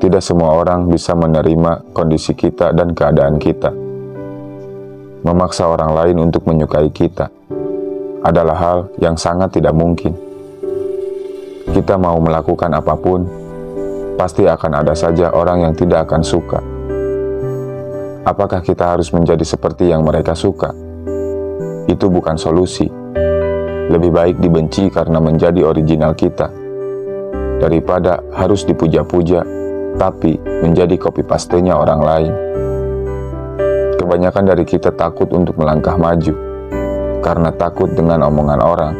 Tidak semua orang bisa menerima kondisi kita dan keadaan kita. Memaksa orang lain untuk menyukai kita adalah hal yang sangat tidak mungkin. Kita mau melakukan apapun, pasti akan ada saja orang yang tidak akan suka. Apakah kita harus menjadi seperti yang mereka suka? Itu bukan solusi. Lebih baik dibenci karena menjadi original kita, daripada harus dipuja-puja, tapi menjadi copy paste-nya orang lain. Kebanyakan dari kita takut untuk melangkah maju, karena takut dengan omongan orang,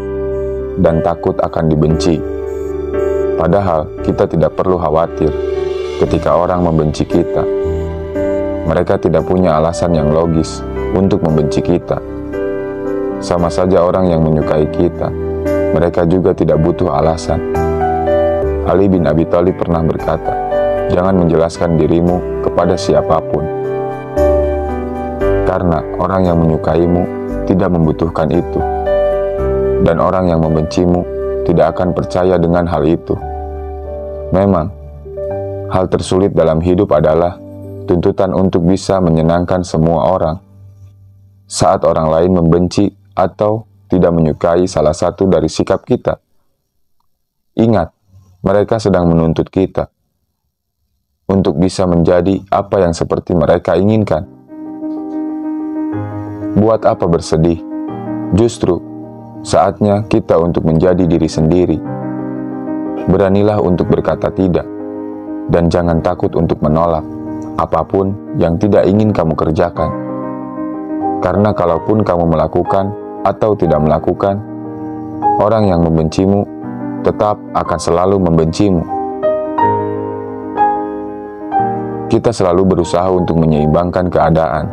dan takut akan dibenci. Padahal kita tidak perlu khawatir ketika orang membenci kita. Mereka tidak punya alasan yang logis untuk membenci kita. Sama saja orang yang menyukai kita, mereka juga tidak butuh alasan. Ali bin Abi Thalib pernah berkata, "Jangan menjelaskan dirimu kepada siapapun, karena orang yang menyukaimu tidak membutuhkan itu, dan orang yang membencimu tidak akan percaya dengan hal itu." Memang, hal tersulit dalam hidup adalah tuntutan untuk bisa menyenangkan semua orang. Saat orang lain membenci atau tidak menyukai salah satu dari sikap kita, ingat, mereka sedang menuntut kita untuk bisa menjadi apa yang seperti mereka inginkan. Buat apa bersedih? Justru saatnya kita untuk menjadi diri sendiri. Beranilah untuk berkata tidak, dan jangan takut untuk menolak apapun yang tidak ingin kamu kerjakan. Karena kalaupun kamu melakukan atau tidak melakukan, orang yang membencimu tetap akan selalu membencimu. Kita selalu berusaha untuk menyeimbangkan keadaan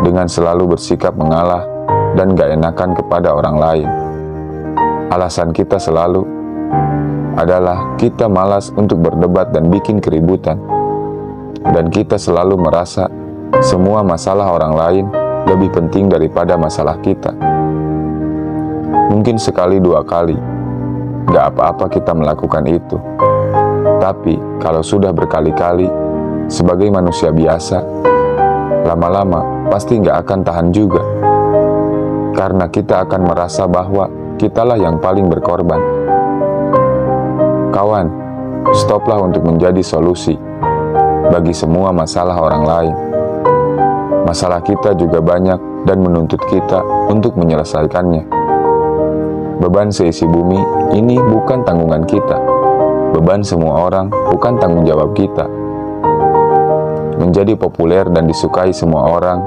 dengan selalu bersikap mengalah dan gak enakan kepada orang lain. Alasan kita selalu adalah kita malas untuk berdebat dan bikin keributan, dan kita selalu merasa semua masalah orang lain lebih penting daripada masalah kita. Mungkin sekali dua kali, gak apa-apa kita melakukan itu. Tapi kalau sudah berkali-kali, sebagai manusia biasa, lama-lama pasti gak akan tahan juga. Karena kita akan merasa bahwa kitalah yang paling berkorban. Kawan, stoplah untuk menjadi solusi bagi semua masalah orang lain. Masalah kita juga banyak dan menuntut kita untuk menyelesaikannya. Beban seisi bumi ini bukan tanggungan kita. Beban semua orang bukan tanggung jawab kita. Menjadi populer dan disukai semua orang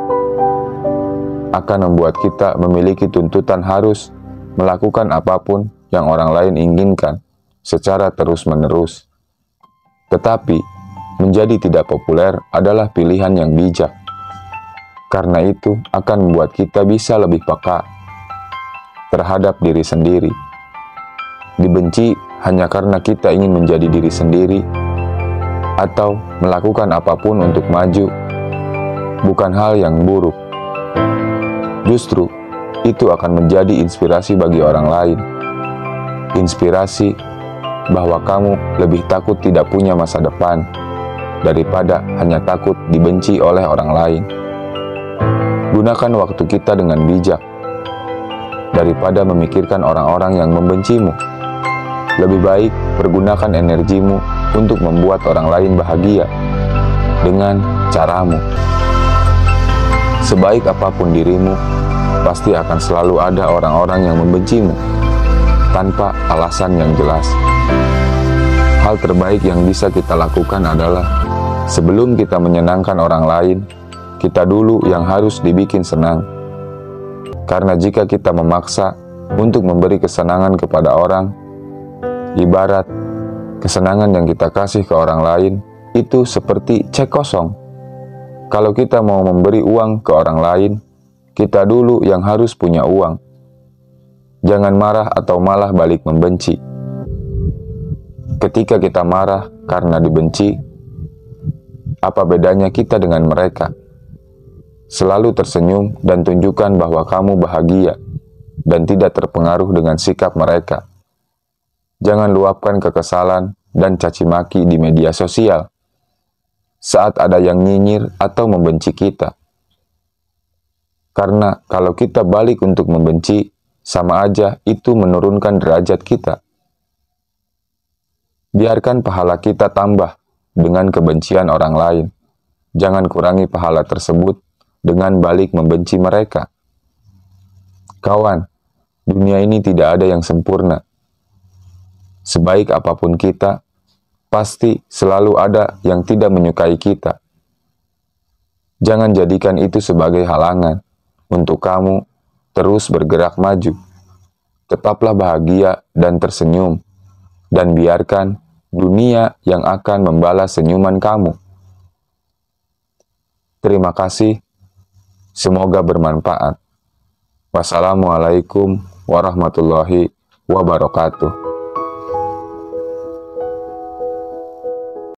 akan membuat kita memiliki tuntutan harus melakukan apapun yang orang lain inginkan secara terus-menerus. Tetapi, menjadi tidak populer adalah pilihan yang bijak. Karena itu akan membuat kita bisa lebih peka terhadap diri sendiri. Dibenci hanya karena kita ingin menjadi diri sendiri atau melakukan apapun untuk maju bukan hal yang buruk. Justru, itu akan menjadi inspirasi bagi orang lain. Inspirasi bahwa kamu lebih takut tidak punya masa depan daripada hanya takut dibenci oleh orang lain. Gunakan waktu kita dengan bijak daripada memikirkan orang-orang yang membencimu. Lebih baik pergunakan energimu untuk membuat orang lain bahagia dengan caramu. Sebaik apapun dirimu, pasti akan selalu ada orang-orang yang membencimu tanpa alasan yang jelas. Hal terbaik yang bisa kita lakukan adalah sebelum kita menyenangkan orang lain, kita dulu yang harus dibikin senang. Karena jika kita memaksa untuk memberi kesenangan kepada orang, ibarat kesenangan yang kita kasih ke orang lain itu seperti cek kosong. Kalau kita mau memberi uang ke orang lain, kita dulu yang harus punya uang. Jangan marah atau malah balik membenci. Ketika kita marah karena dibenci, apa bedanya kita dengan mereka? Selalu tersenyum dan tunjukkan bahwa kamu bahagia dan tidak terpengaruh dengan sikap mereka. Jangan luapkan kekesalan dan caci maki di media sosial. saat ada yang nyinyir atau membenci kita. Karena kalau kita balik untuk membenci, sama aja itu menurunkan derajat kita. Biarkan pahala kita tambah dengan kebencian orang lain. Jangan kurangi pahala tersebut dengan balik membenci mereka. Kawan, dunia ini tidak ada yang sempurna. Sebaik apapun kita, pasti selalu ada yang tidak menyukai kita. Jangan jadikan itu sebagai halangan untuk kamu terus bergerak maju. Tetaplah bahagia dan tersenyum, dan biarkan dunia yang akan membalas senyuman kamu. Terima kasih, semoga bermanfaat. Wassalamualaikum warahmatullahi wabarakatuh.